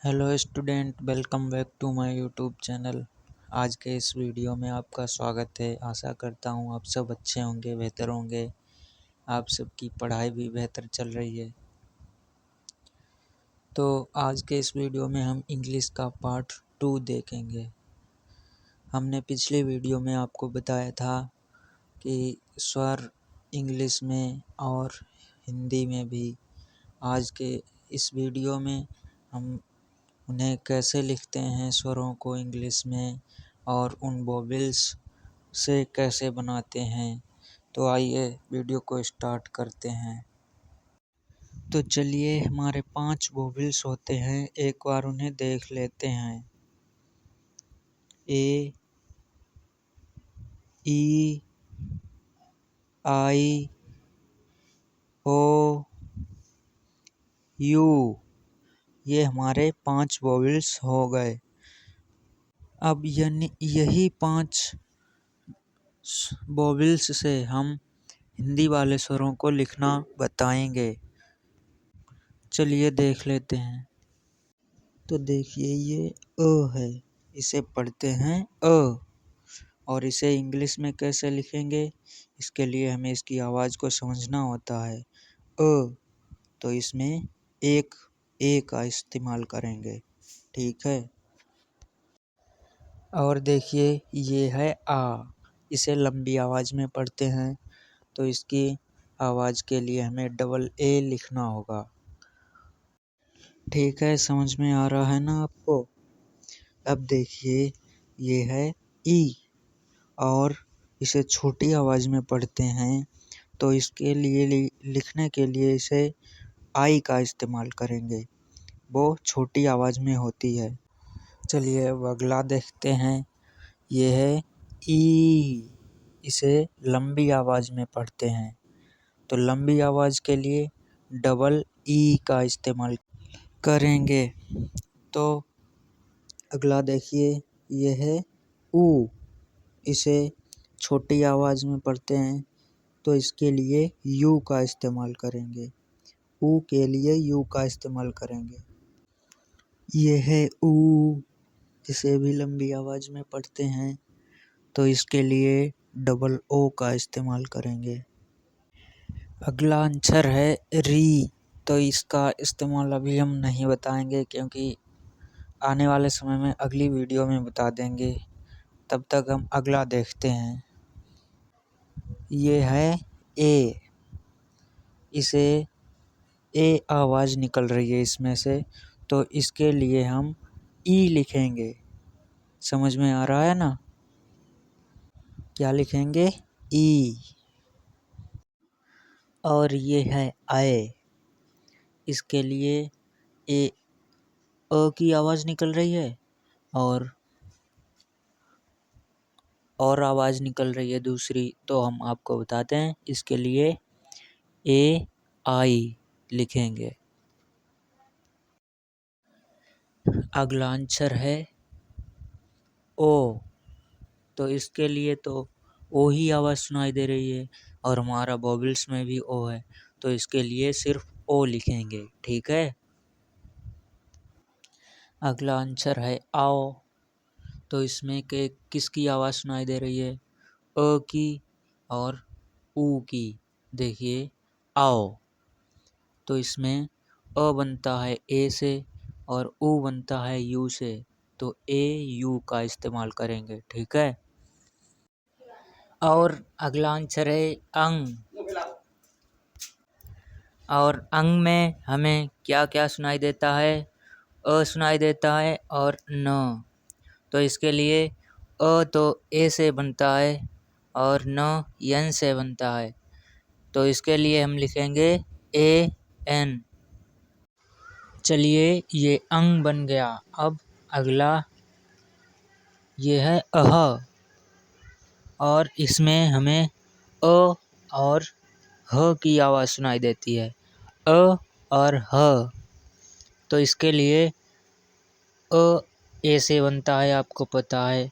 Hello student, welcome back to my YouTube channel. आज के इस वीडियो में आपका स्वागत है। आशा करता हूँ आप सब अच्छे होंगे, बेहतर होंगे। आप सबकी पढ़ाई भी बेहतर चल रही है। तो आज के इस वीडियो में हम इंग्लिश का पार्ट 2 देखेंगे। हमने पिछले वीडियो में आपको बताया था कि स्वर इंग्लिश में और हिंदी में भी। आज के इस वीडियो में हम उन्हें कैसे लिखते हैं स्वरों को इंग्लिश में और उन वोवेल्स से कैसे बनाते हैं। तो आइए वीडियो को स्टार्ट करते हैं। तो चलिए, हमारे 5 वोवेल्स होते हैं, एक बार उन्हें देख लेते हैं। ए, ई, आई, ओ, यू, ये हमारे 5 वोवेल्स हो गए। अब यही 5 वोवेल्स से हम हिंदी वाले स्वरों को लिखना बताएंगे। चलिए देख लेते हैं। तो देखिए, ये अ है, इसे पढ़ते हैं अ। और इसे इंग्लिश में कैसे लिखेंगे, इसके लिए हमें इसकी आवाज़ को समझना होता है। अ, तो इसमें एक ए का इस्तेमाल करेंगे, ठीक है। और देखिए, ये है आ, इसे लंबी आवाज़ में पढ़ते हैं, तो इसकी आवाज़ के लिए हमें डबल ए लिखना होगा। ठीक है, समझ में आ रहा है ना आपको। अब देखिए, ये है ई, और इसे छोटी आवाज़ में पढ़ते हैं, तो इसके लिए लिखने के लिए इसे आई का इस्तेमाल करेंगे, वो छोटी आवाज़ में होती है। चलिए अब अगला देखते हैं। ये है ई, इसे लंबी आवाज़ में पढ़ते हैं, तो लंबी आवाज़ के लिए डबल ई का इस्तेमाल करेंगे। तो अगला देखिए, ये है ऊ, इसे छोटी आवाज़ में पढ़ते हैं, तो इसके लिए यू का इस्तेमाल करेंगे। ऊ के लिए यू का इस्तेमाल करेंगे। ये है ऊ, इसे भी लंबी आवाज़ में पढ़ते हैं, तो इसके लिए डबल ओ का इस्तेमाल करेंगे। अगला अक्षर है री, तो इसका इस्तेमाल अभी हम नहीं बताएंगे, क्योंकि आने वाले समय में अगली वीडियो में बता देंगे। तब तक हम अगला देखते हैं। ये है ए, इसे ए आवाज़ निकल रही है इसमें से, तो इसके लिए हम ई लिखेंगे। समझ में आ रहा है ना, क्या लिखेंगे, ई। और ये है आए, इसके लिए ए अ की आवाज़ निकल रही है, और आवाज़ निकल रही है दूसरी, तो हम आपको बताते हैं, इसके लिए ए आई लिखेंगे। अगला अक्षर है ओ, तो इसके लिए तो ओ ही आवाज़ सुनाई दे रही है, और हमारा वोवेल्स में भी ओ है, तो इसके लिए सिर्फ ओ लिखेंगे, ठीक है। अगला अक्षर है आओ, तो इसमें के किसकी आवाज़ सुनाई दे रही है, अ की और ऊ की। देखिए आओ, तो इसमें अ बनता है ए से और ऊ बनता है यू से, तो ए यू का इस्तेमाल करेंगे, ठीक है। और अगला अक्षर है अंग, और अंग में हमें क्या क्या सुनाई देता है, अ सुनाई देता है और न। तो इसके लिए अ तो ए से बनता है और न एन से बनता है, तो इसके लिए हम लिखेंगे ए एन। चलिए, ये अंग बन गया। अब अगला ये है अह, और इसमें हमें अ और ह की आवाज़ सुनाई देती है, अ और ह। तो इसके लिए अ ए से बनता है, आपको पता है,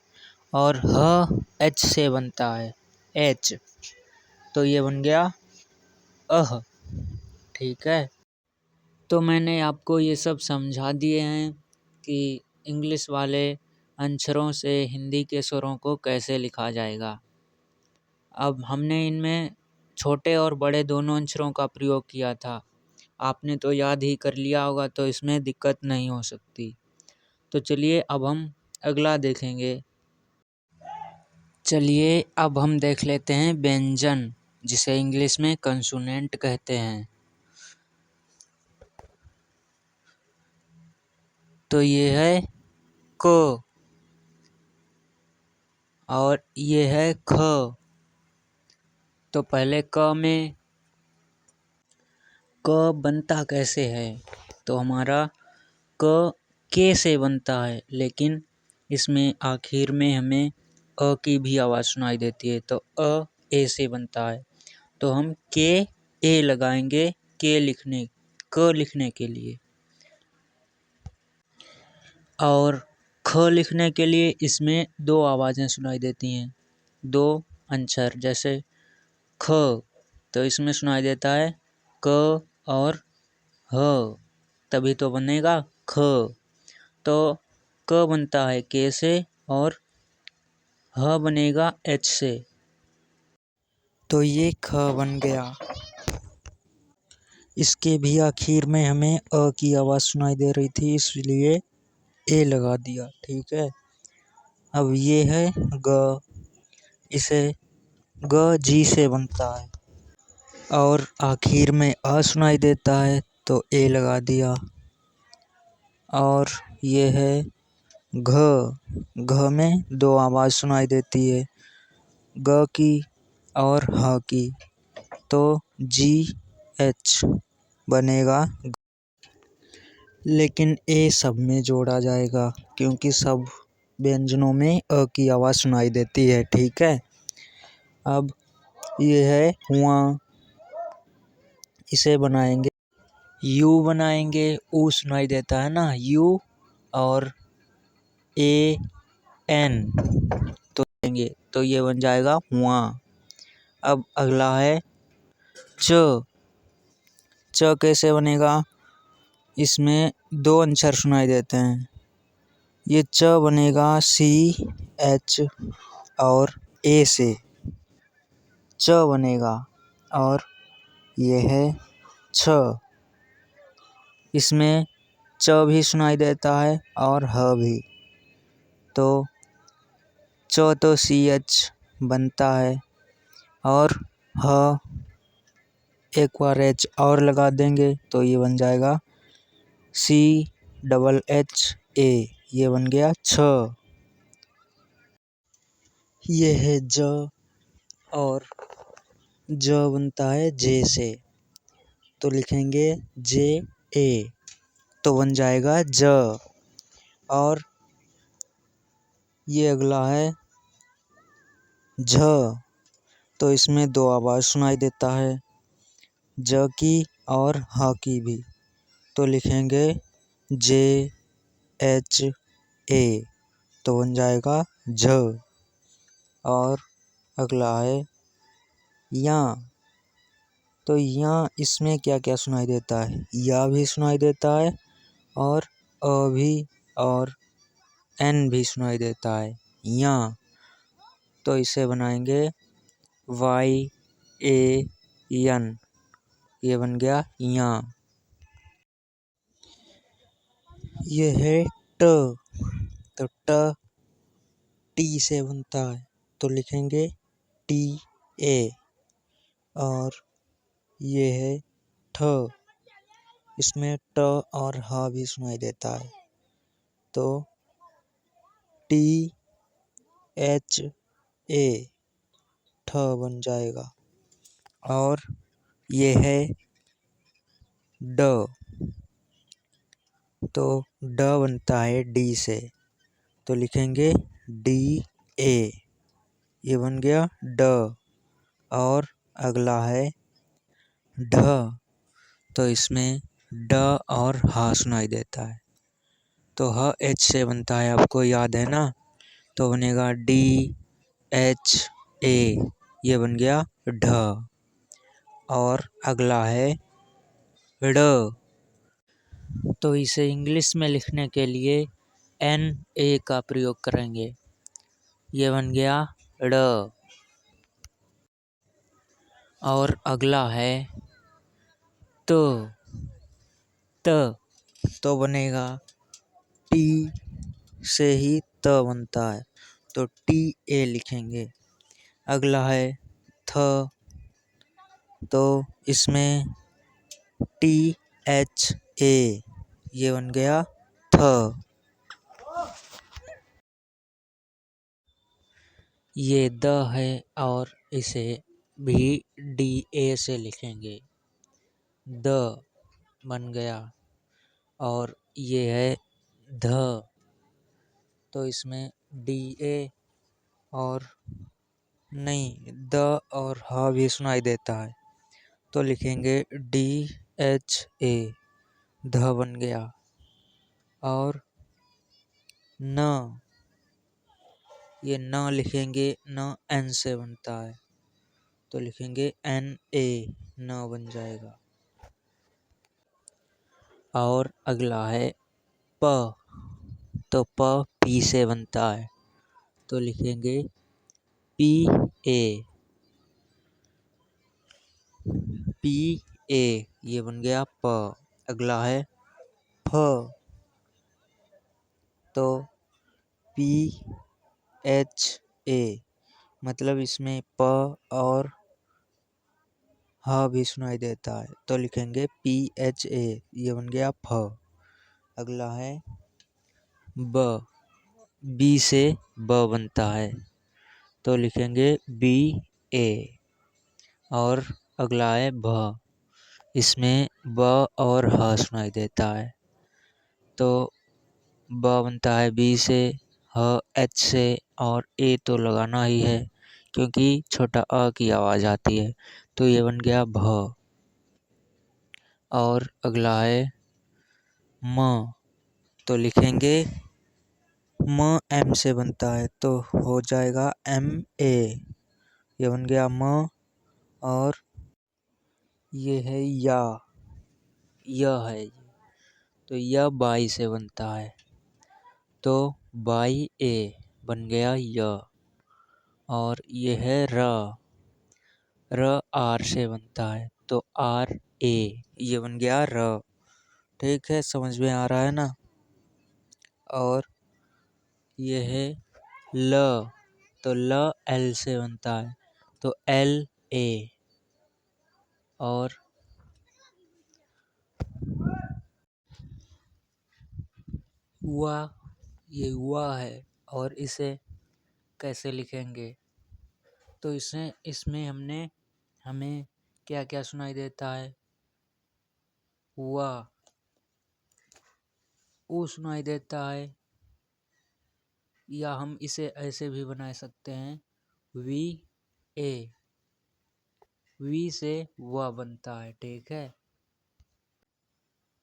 और ह एच से बनता है, एच। तो ये बन गया अह, ठीक है। तो मैंने आपको ये सब समझा दिए हैं। कि इंग्लिश वाले अक्षरों से हिंदी के स्वरों को कैसे लिखा जाएगा। अब हमने इनमें छोटे और बड़े दोनों अक्षरों का प्रयोग किया था। आपने तो याद ही कर लिया होगा, तो इसमें दिक्कत नहीं हो सकती। तो चलिए अब हम अगला देखेंगे। चलिए अब हम देख लेते हैं व्यंजन, जिसे इंग्लिश में कंसोनेंट कहते हैं। तो ये है क और ये है ख। तो पहले क में क बनता कैसे है, तो हमारा क के से बनता है, लेकिन इसमें आखिर में हमें अ की भी आवाज़ सुनाई देती है, तो अ ए से बनता है। तो हम के ए लगाएंगे क लिखने के लिए। और ख लिखने के लिए इसमें दो आवाज़ें सुनाई देती हैं, दो अक्षर। जैसे ख, तो इसमें सुनाई देता है क और ह, तभी तो बनेगा ख। तो क बनता है के से और ह बनेगा एच से। तो ये ख बन गया। इसके भी आखिर में हमें अ की आवाज़ सुनाई दे रही थी, इसलिए ए लगा दिया। ठीक है। अब ये है ग। इसे ग जी से बनता है और आखिर में अ सुनाई देता है, तो ए लगा दिया। और ये है घ। घ में दो आवाज़ सुनाई देती है, ग की और ह की, तो जी एच बनेगा। लेकिन ए सब में जोड़ा जाएगा, क्योंकि सब व्यंजनों में अ की आवाज़ सुनाई देती है। ठीक है। अब ये है हुआ। इसे बनाएंगे, यू बनाएंगे, ऊ सुनाई देता है ना, यू और ए एन, तो देंगे, तो ये बन जाएगा हुआ। अब अगला है च। च कैसे बनेगा, इसमें दो अक्षर सुनाई देते हैं। ये च बनेगा सी एच और ए से, च बनेगा। और ये है छ। इसमें च भी सुनाई देता है और ह भी। तो च तो सी एच बनता है और ह एक बार एच और लगा देंगे, तो ये बन जाएगा सी डबल एच ए, ये बन गया छ। ये है ज और ज बनता है जे से, तो लिखेंगे जे ए, तो बन जाएगा ज। और ये अगला है झ। तो इसमें दो आवाज़ सुनाई देता है, ज की और ह की भी, तो लिखेंगे जे एच ए, तो बन जाएगा झ। और अगला है या। तो या इसमें क्या क्या सुनाई देता है, या भी सुनाई देता है और अ भी और एन भी सुनाई देता है, या। तो इसे बनाएंगे वाई ए एन, ये बन गया या। ये है ट। तो ट टी से बनता है, तो लिखेंगे टी ए। और ये है ठ। इसमें ट और ह भी सुनाई देता है, तो टी एच ए, ठ बन जाएगा। और ये है ड। तो ड बनता है डी से, तो लिखेंगे डी ए, ये बन गया ड। और अगला है ढ। तो इसमें ड और ह सुनाई देता है, तो ह एच से बनता है, आपको याद है ना, तो बनेगा डी एच ए, ये बन गया ढ। और अगला है ड़। तो इसे इंग्लिश में लिखने के लिए एन ए का प्रयोग करेंगे। ये बन गया ड़। और अगला है त। तो बनेगा टी से ही त बनता है, तो टी ए लिखेंगे। अगला है थ। तो इसमें टी एच ए, ये बन गया थ। ये द है और इसे भी डी ए से लिखेंगे। द बन गया। और ये है ध, तो इसमें डी ए और नहीं, द और ह भी सुनाई देता है, तो लिखेंगे डी एच ए, ध बन गया। और न, ये न लिखेंगे, न एन से बनता है, तो लिखेंगे एन ए, न बन जाएगा। और अगला है प। तो प पी से बनता है, तो लिखेंगे पी ए, पी ए, ये बन गया प। अगला है फ। तो पी एच ए, मतलब इसमें प और ह भी सुनाई देता है, तो लिखेंगे पी एच ए, ये बन गया फ। अगला है ब। बी से ब बनता है, तो लिखेंगे बी ए। और अगला है भ। इसमें ब और ह सुनाई देता है, तो ब बनता है बी से, ह एच से, और ए तो लगाना ही है क्योंकि छोटा अ की आवाज़ आती है, तो ये बन गया भ। और अगला है म। तो लिखेंगे म एम से बनता है, तो हो जाएगा एम ए, ये बन गया म। और ये है या, यह है, तो यह बाई से बनता है, तो बाई ए बन गया य। और ये है र। र आर से बनता है, तो आर ए, ये बन गया र। ठीक है, समझ में आ रहा है ना। और ये है ल। तो ल एल से बनता है, तो एल ए। और हुआ, ये हुआ है, और इसे कैसे लिखेंगे, तो इसमें हमें क्या क्या सुनाई देता है। हुआ, ऊ सुनाई देता है, या हम इसे ऐसे भी बना सकते हैं, वी ए, वी से व बनता है। ठीक है।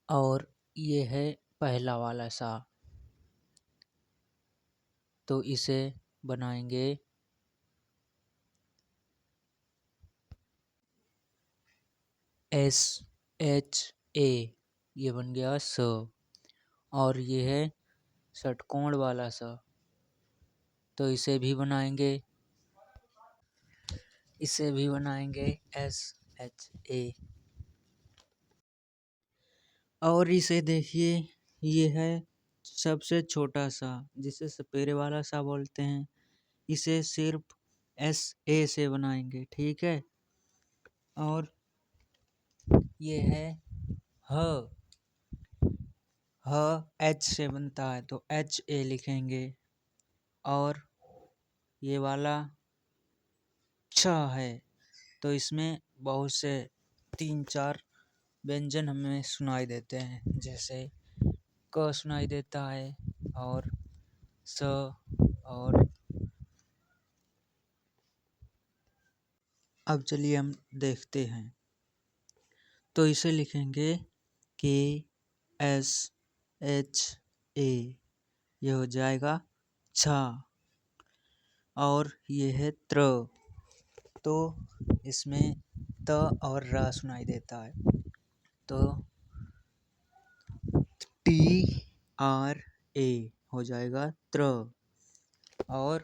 और ये है पहला वाला सा, तो इसे बनाएंगे एस एच ए, ये बन गया स। और ये है षटकोण वाला सा, तो इसे भी बनाएंगे एस एच ए। और इसे देखिए, ये है सबसे छोटा सा, जिसे सपेरे वाला सा बोलते हैं, इसे सिर्फ एस ए से बनाएंगे। ठीक है। और ये है ह। ह एच से बनता है, तो एच ए लिखेंगे। और ये वाला छ है, तो इसमें बहुत से 3-4 व्यंजन हमें सुनाई देते हैं, जैसे क सुनाई देता है, और स, और अब चलिए हम देखते हैं। तो इसे लिखेंगे के एस एच ए, ये हो जाएगा छा। और ये है त्र, तो इसमें त और र सुनाई देता है, तो टी आर ए, हो जाएगा त्र। और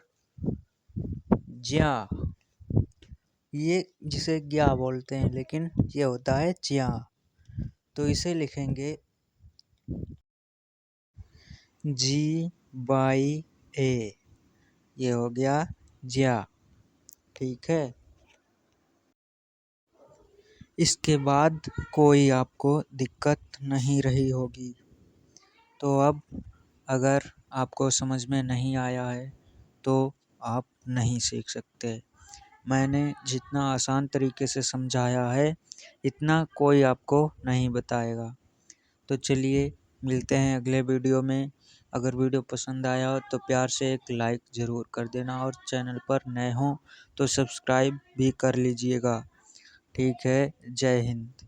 ज्या, ये जिसे ज्ञा बोलते हैं लेकिन ये होता है ज्या। तो इसे लिखेंगे G/A, ये हो गया ज्या। ठीक है, इसके बाद कोई आपको दिक्कत नहीं रही होगी। तो अब अगर आपको समझ में नहीं आया है तो आप नहीं सीख सकते। मैंने जितना आसान तरीके से समझाया है इतना कोई आपको नहीं बताएगा। तो चलिए मिलते हैं अगले वीडियो में। अगर वीडियो पसंद आया हो तो प्यार से एक लाइक ज़रूर कर देना और चैनल पर नए हों तो सब्सक्राइब भी कर लीजिएगा। ठीक है, जय हिंद।